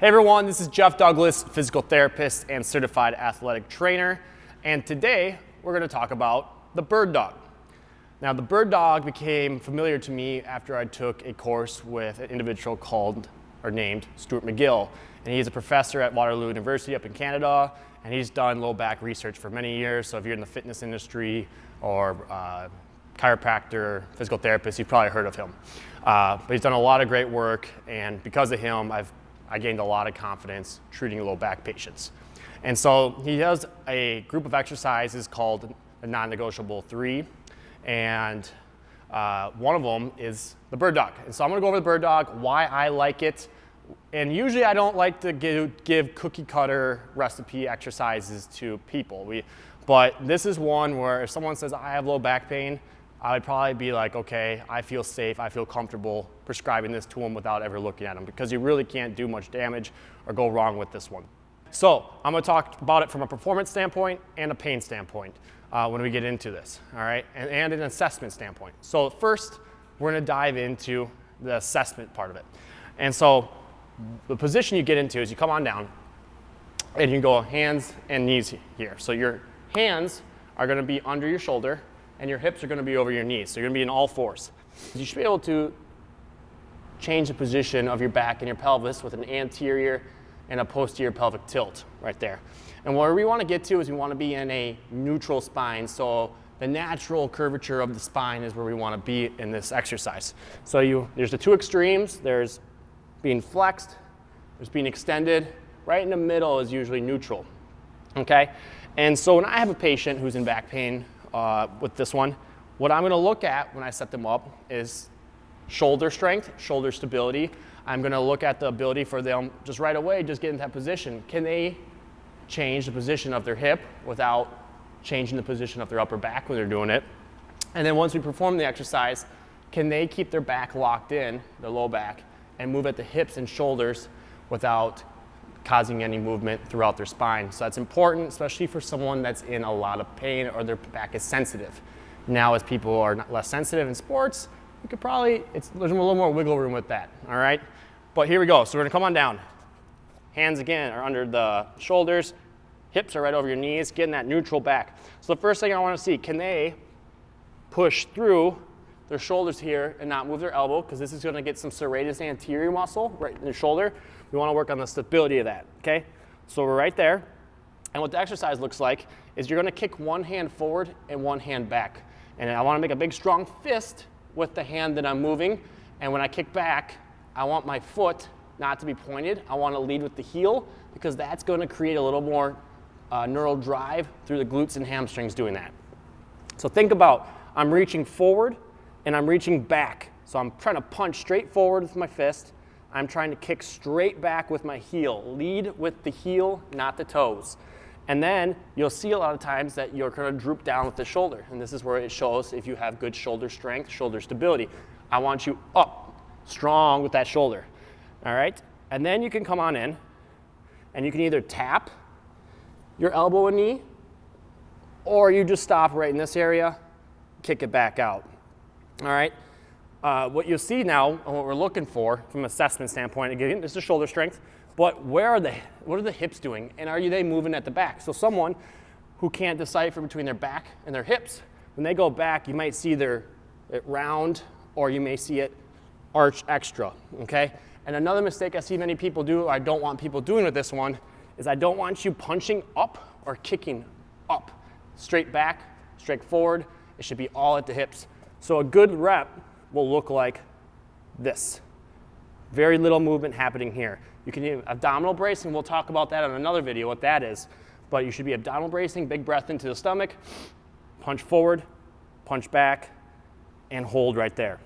Hey everyone, this is Jeff Douglas, physical therapist and certified athletic trainer, and today we're going to talk about the bird dog. Now, the bird dog became familiar to me after I took a course with an individual named Stuart McGill, and he's a professor at Waterloo University up in Canada, and he's done low back research for many years. So if you're in the fitness industry or chiropractor, physical therapist, you've probably heard of him. But he's done a lot of great work, and because of him, I gained a lot of confidence treating low back patients. And so he has a group of exercises called the non-negotiable 3, and one of them is the bird dog. And so I'm gonna go over the bird dog, why I like it, and usually I don't like to give cookie cutter recipe exercises to people. But this is one where if someone says, I have low back pain, I would probably be like, okay, I feel safe, I feel comfortable prescribing this to them without ever looking at them, because you really can't do much damage or go wrong with this one. So I'm gonna talk about it from a performance standpoint and a pain standpoint when we get into this, all right? And an assessment standpoint. So first, we're gonna dive into the assessment part of it. And so the position you get into is you come on down and you go hands and knees here. So your hands are gonna be under your shoulder and your hips are gonna be over your knees. So you're gonna be in all fours. You should be able to change the position of your back and your pelvis with an anterior and a posterior pelvic tilt right there. And where we wanna get to is we wanna be in a neutral spine. So the natural curvature of the spine is where we wanna be in this exercise. So there's the two extremes. There's being flexed, there's being extended. Right in the middle is usually neutral, okay? And so when I have a patient who's in back pain, with this one, what I'm going to look at when I set them up is shoulder strength, shoulder stability. I'm going to look at the ability for them just right away, just get in that position. Can they change the position of their hip without changing the position of their upper back when they're doing it? And then once we perform the exercise, can they keep their back locked in, their low back, and move at the hips and shoulders without causing any movement throughout their spine? So that's important, especially for someone that's in a lot of pain or their back is sensitive. Now, as people are less sensitive in sports, you could probably, there's a little more wiggle room with that, all right? But here we go. So we're gonna come on down. Hands again are under the shoulders, hips are right over your knees, getting that neutral back. So the first thing I wanna see, can they push through their shoulders here and not move their elbow, because this is gonna get some serratus anterior muscle right in the shoulder. We wanna work on the stability of that, okay? So we're right there. And what the exercise looks like is you're gonna kick one hand forward and one hand back. And I wanna make a big strong fist with the hand that I'm moving. And when I kick back, I want my foot not to be pointed. I wanna lead with the heel, because that's gonna create a little more neural drive through the glutes and hamstrings doing that. So think about, I'm reaching forward and I'm reaching back. So I'm trying to punch straight forward with my fist. I'm trying to kick straight back with my heel. Lead with the heel, not the toes. And then you'll see a lot of times that you're gonna droop down with the shoulder. And this is where it shows if you have good shoulder strength, shoulder stability. I want you up, strong with that shoulder, all right? And then you can come on in and you can either tap your elbow and knee, or you just stop right in this area, kick it back out, all right? What you'll see now, and what we're looking for from an assessment standpoint, again, this is shoulder strength, but what are the hips doing, and are they moving at the back? So someone who can't decipher between their back and their hips, when they go back, you might see it round, or you may see it arch extra, okay? And another mistake I see many people do, or I don't want people doing with this one, is I don't want you punching up or kicking up. Straight back, straight forward, it should be all at the hips. So a good rep will look like this. Very little movement happening here. You can do abdominal bracing. We'll talk about that on another video, what that is. But you should be abdominal bracing, big breath into the stomach, punch forward, punch back, and hold right there.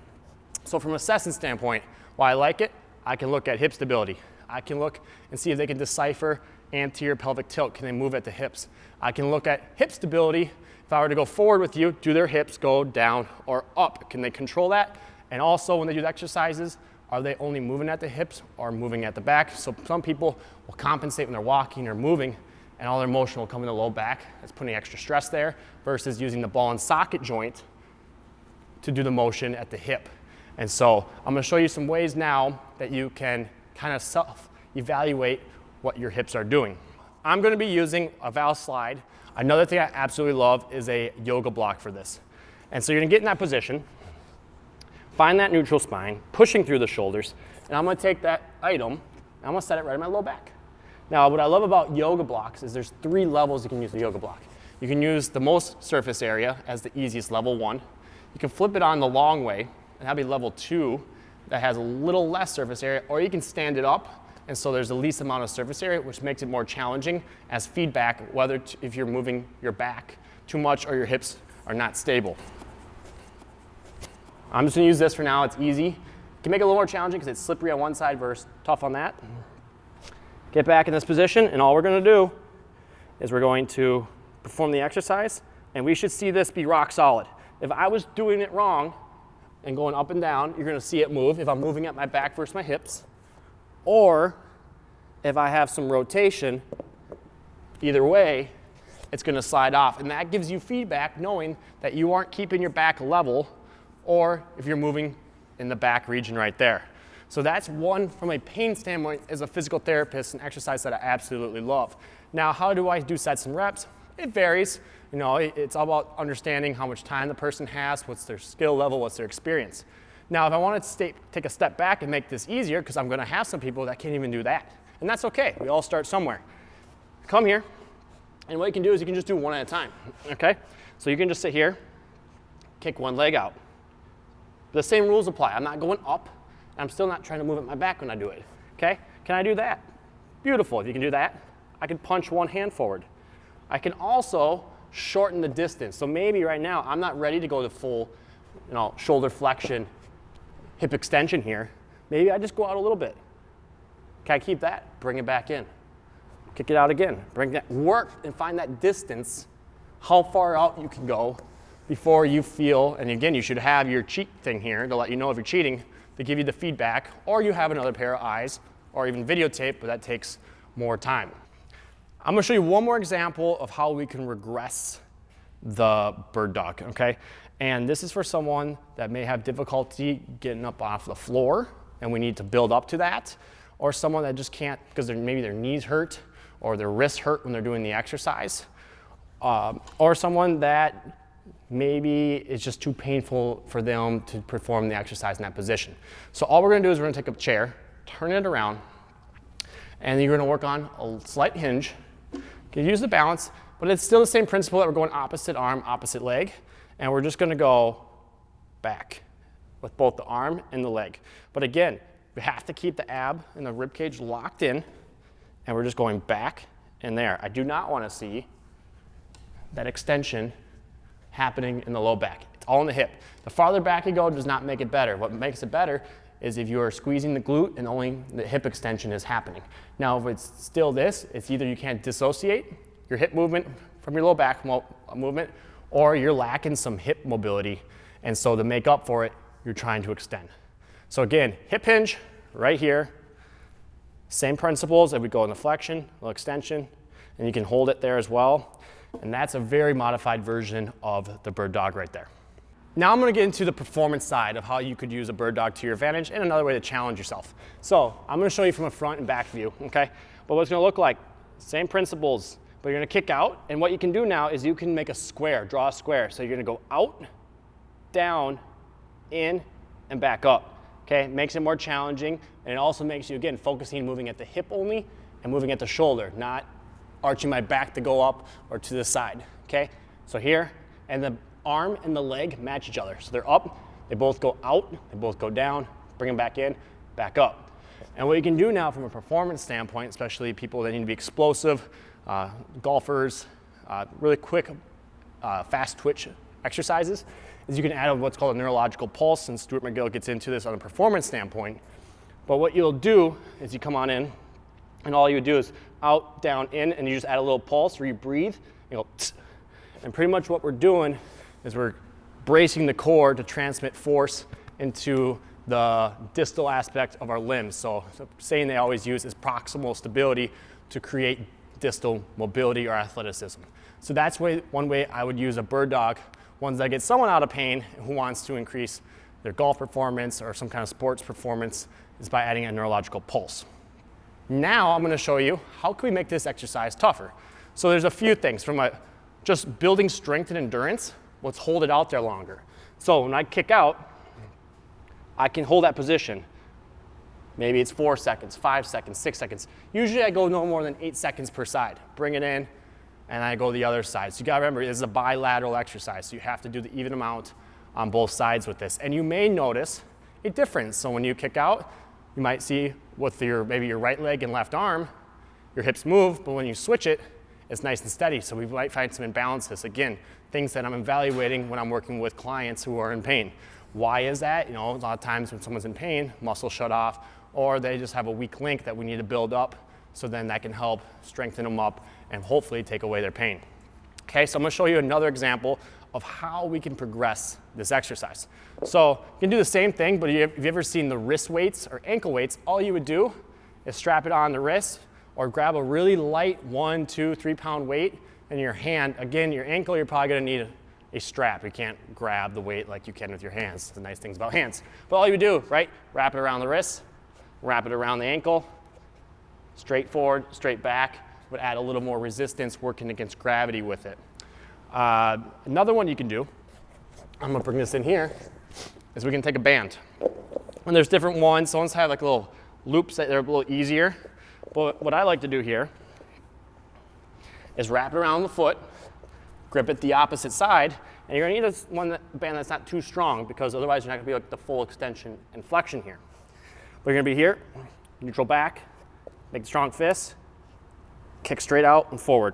So from an assessment standpoint, why I like it, I can look at hip stability. I can look and see if they can decipher anterior pelvic tilt. Can they move at the hips? I can look at hip stability. If I were to go forward with you, do their hips go down or up? Can they control that? And also when they do the exercises, are they only moving at the hips or moving at the back? So some people will compensate when they're walking or moving, and all their motion will come in the low back. That's putting extra stress there, versus using the ball and socket joint to do the motion at the hip. And so I'm gonna show you some ways now that you can kind of evaluate what your hips are doing. I'm going to be using a Valslide. Another thing I absolutely love is a yoga block for this. And so you're going to get in that position, find that neutral spine, pushing through the shoulders, and I'm going to take that item and I'm going to set it right in my low back. Now, what I love about yoga blocks is there's 3 levels you can use the yoga block. You can use the most surface area as the easiest, level 1. You can flip it on the long way, and that'll be level 2 that has a little less surface area, or you can stand it up, and so there's the least amount of surface area, which makes it more challenging as feedback, whether if you're moving your back too much or your hips are not stable. I'm just gonna use this for now, it's easy. You can make it a little more challenging because it's slippery on one side versus tough on that. Get back in this position, and all we're gonna do is we're going to perform the exercise, and we should see this be rock solid. If I was doing it wrong and going up and down, you're gonna see it move if I'm moving at my back versus my hips, or if I have some rotation, either way, it's gonna slide off. And that gives you feedback knowing that you aren't keeping your back level, or if you're moving in the back region right there. So that's one, from a pain standpoint, as a physical therapist, an exercise that I absolutely love. Now, how do I do sets and reps? It varies. You know, it's all about understanding how much time the person has, what's their skill level, what's their experience. Now, if I wanted to take a step back and make this easier, because I'm going to have some people that can't even do that, and that's okay. We all start somewhere. Come here, and what you can do is you can just do one at a time, okay? So you can just sit here, kick one leg out. The same rules apply. I'm not going up, and I'm still not trying to move at my back when I do it, okay? Can I do that? Beautiful. If you can do that, I can punch one hand forward. I can also shorten the distance. So maybe right now I'm not ready to go to full, shoulder flexion, hip extension here. Maybe I just go out a little bit. Can I keep that? Bring it back in. Kick it out again. Bring that, work and find that distance, how far out you can go before you feel, and again, you should have your cheat thing here to let you know if you're cheating, to give you the feedback, or you have another pair of eyes, or even videotape, but that takes more time. I'm gonna show you one more example of how we can regress the bird dog, okay? And this is for someone that may have difficulty getting up off the floor, and we need to build up to that, or someone that just can't because maybe their knees hurt, or their wrists hurt when they're doing the exercise, or someone that maybe it's just too painful for them to perform the exercise in that position. So all we're gonna do is we're gonna take a chair, turn it around, and you're gonna work on a slight hinge. You can use the balance, but it's still the same principle that we're going opposite arm, opposite leg, and we're just gonna go back with both the arm and the leg. But again, we have to keep the ab and the rib cage locked in, and we're just going back and there. I do not wanna see that extension happening in the low back. It's all in the hip. The farther back you go does not make it better. What makes it better is if you are squeezing the glute and only the hip extension is happening. Now, if it's still this, it's either you can't dissociate your hip movement from your low back movement, or you're lacking some hip mobility, and so to make up for it, you're trying to extend. So again, hip hinge right here, same principles as we go in the flexion, little extension, and you can hold it there as well. And that's a very modified version of the bird dog right there. Now I'm gonna get into the performance side of how you could use a bird dog to your advantage and another way to challenge yourself. So I'm gonna show you from a front and back view, okay? But what it's gonna look like, same principles, but you're gonna kick out, and what you can do now is you can make a square, draw a square. So you're gonna go out, down, in, and back up, okay? It makes it more challenging, and it also makes you, again, focusing, moving at the hip only, and moving at the shoulder, not arching my back to go up or to the side, okay? So here, and the arm and the leg match each other. So they're up, they both go out, they both go down, bring them back in, back up. And what you can do now from a performance standpoint, especially people that need to be explosive, golfers, really quick, fast twitch exercises, is you can add what's called a neurological pulse, and Stuart McGill gets into this on a performance standpoint. But what you'll do is you come on in, and all you would do is out, down, in, and you just add a little pulse where you breathe, you go, tss. And pretty much what we're doing is we're bracing the core to transmit force into the distal aspect of our limbs. So saying they always use is proximal stability to create distal mobility or athleticism. So that's one way I would use a bird dog, ones that get someone out of pain who wants to increase their golf performance or some kind of sports performance, is by adding a neurological pulse. Now I'm gonna show you how can we make this exercise tougher. So there's a few things from just building strength and endurance. Let's hold it out there longer. So when I kick out, I can hold that position. Maybe it's 4 seconds, 5 seconds, 6 seconds. Usually I go no more than 8 seconds per side. Bring it in, and I go the other side. So you gotta remember, this is a bilateral exercise, so you have to do the even amount on both sides with this. And you may notice a difference. So when you kick out, you might see with maybe your right leg and left arm, your hips move, but when you switch it, it's nice and steady. So we might find some imbalances. Again, things that I'm evaluating when I'm working with clients who are in pain. Why is that? A lot of times when someone's in pain, muscles shut off, or they just have a weak link that we need to build up, so then that can help strengthen them up and hopefully take away their pain. Okay, so I'm gonna show you another example of how we can progress this exercise. So you can do the same thing, but if you've ever seen the wrist weights or ankle weights, all you would do is strap it on the wrist or grab a really light 1, 2, 3 pound weight in your hand. Again, your ankle, you're probably gonna need a strap. You can't grab the weight like you can with your hands. The nice things about hands. But all you do, right, wrap it around the wrist, wrap it around the ankle, straight forward, straight back, would add a little more resistance working against gravity with it. Another one you can do, I'm gonna bring this in here, is we can take a band. And there's different ones. Some ones have like little loops that are a little easier. But what I like to do here is wrap it around the foot, grip it the opposite side, and you're gonna need a band that's not too strong because otherwise you're not gonna be like the full extension and flexion here. But you're gonna be here, neutral back, make a strong fist, kick straight out and forward.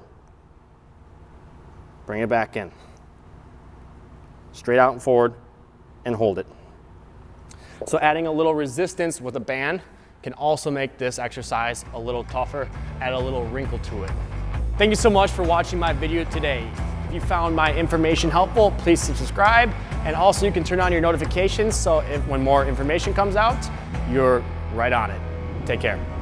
Bring it back in. Straight out and forward and hold it. So adding a little resistance with a band can also make this exercise a little tougher, add a little wrinkle to it. Thank you so much for watching my video today. If you found my information helpful, please subscribe. And also you can turn on your notifications so when more information comes out, you're right on it. Take care.